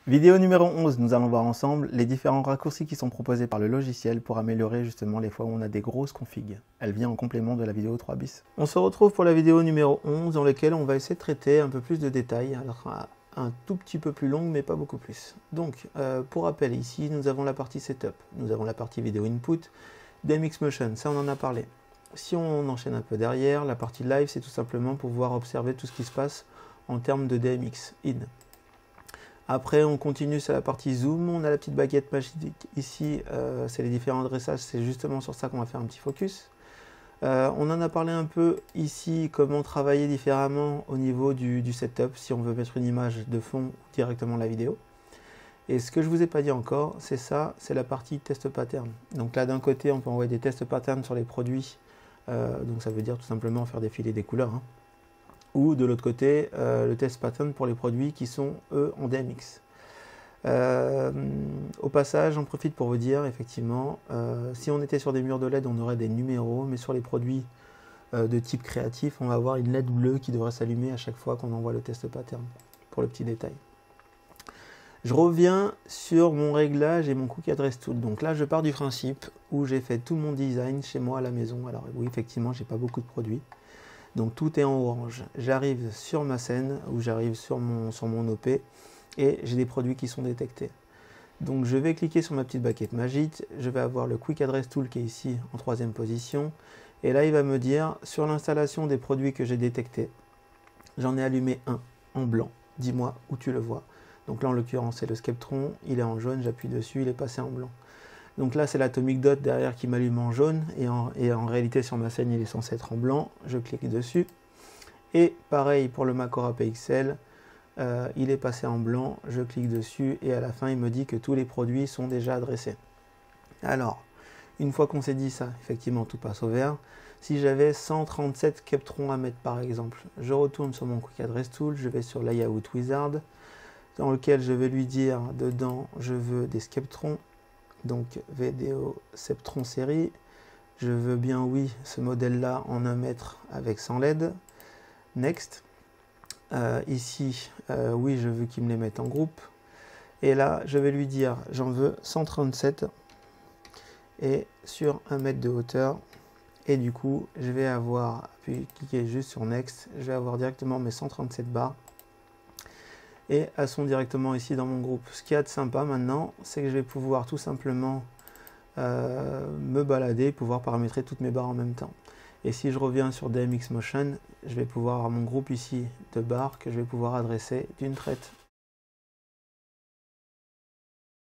Vidéo numéro 11, nous allons voir ensemble les différents raccourcis qui sont proposés par le logiciel pour améliorer justement les fois où on a des grosses configs. Elle vient en complément de la vidéo 3 bis. On se retrouve pour la vidéo numéro 11 dans laquelle on va essayer de traiter un peu plus de détails. Alors un tout petit peu plus longue mais pas beaucoup plus. Donc pour rappel, ici nous avons la partie setup, nous avons la partie vidéo input, DMX Motion, ça on en a parlé. Si on enchaîne un peu derrière, la partie live c'est tout simplement pour pouvoir observer tout ce qui se passe en termes de DMX in. Après, on continue sur la partie zoom, on a la petite baguette magique ici, c'est les différents dressages, c'est justement sur ça qu'on va faire un petit focus. On en a parlé un peu ici, comment travailler différemment au niveau du setup, si on veut mettre une image de fond ou directement la vidéo. Et ce que je ne vous ai pas dit encore, c'est ça, c'est la partie test pattern. Donc là, d'un côté, on peut envoyer des test patterns sur les produits, donc ça veut dire tout simplement faire défiler des couleurs, hein. Ou de l'autre côté, le test pattern pour les produits qui sont, eux, en DMX. Au passage, j'en profite pour vous dire, effectivement, si on était sur des murs de LED, on aurait des numéros, mais sur les produits de type créatif, on va avoir une LED bleue qui devrait s'allumer à chaque fois qu'on envoie le test pattern, pour le petit détail. Je reviens sur mon réglage et mon Quick Address Tool. Donc là, je pars du principe où j'ai fait tout mon design chez moi à la maison. Alors oui, effectivement, j'ai pas beaucoup de produits. Donc tout est en orange. J'arrive sur ma scène ou j'arrive sur mon OP et j'ai des produits qui sont détectés. Donc je vais cliquer sur ma petite baguette magique, je vais avoir le Quick Address Tool qui est ici en 3e position. Et là il va me dire sur l'installation des produits que j'ai détectés, j'en ai allumé un en blanc. Dis-moi où tu le vois. Donc là en l'occurrence c'est le Skeptron, il est en jaune, j'appuie dessus, il est passé en blanc. Donc là, c'est l'Atomic Dot derrière qui m'allume en jaune, et en réalité, sur ma scène, il est censé être en blanc. Je clique dessus. Et pareil pour le Macro APXL, il est passé en blanc, je clique dessus, et à la fin, il me dit que tous les produits sont déjà adressés. Alors, une fois qu'on s'est dit ça, effectivement, tout passe au vert. Si j'avais 137 Skeptrons à mettre, par exemple, je retourne sur mon Quick Address Tool, je vais sur Layout Wizard, dans lequel je vais lui dire, dedans, je veux des Skeptrons. Donc VDO Septron série, je veux bien oui ce modèle là en 1 mètre avec 100 LED, next, ici oui je veux qu'il me les mette en groupe, et là je vais lui dire j'en veux 137 et sur 1 mètre de hauteur, et du coup je vais avoir, puis cliquer juste sur next, je vais avoir directement mes 137 barres et elles sont directement ici dans mon groupe. Ce qu'il y a de sympa maintenant, c'est que je vais pouvoir tout simplement me balader, pouvoir paramétrer toutes mes barres en même temps. Et si je reviens sur DMX Motion, je vais pouvoir avoir mon groupe ici de barres que je vais pouvoir adresser d'une traite.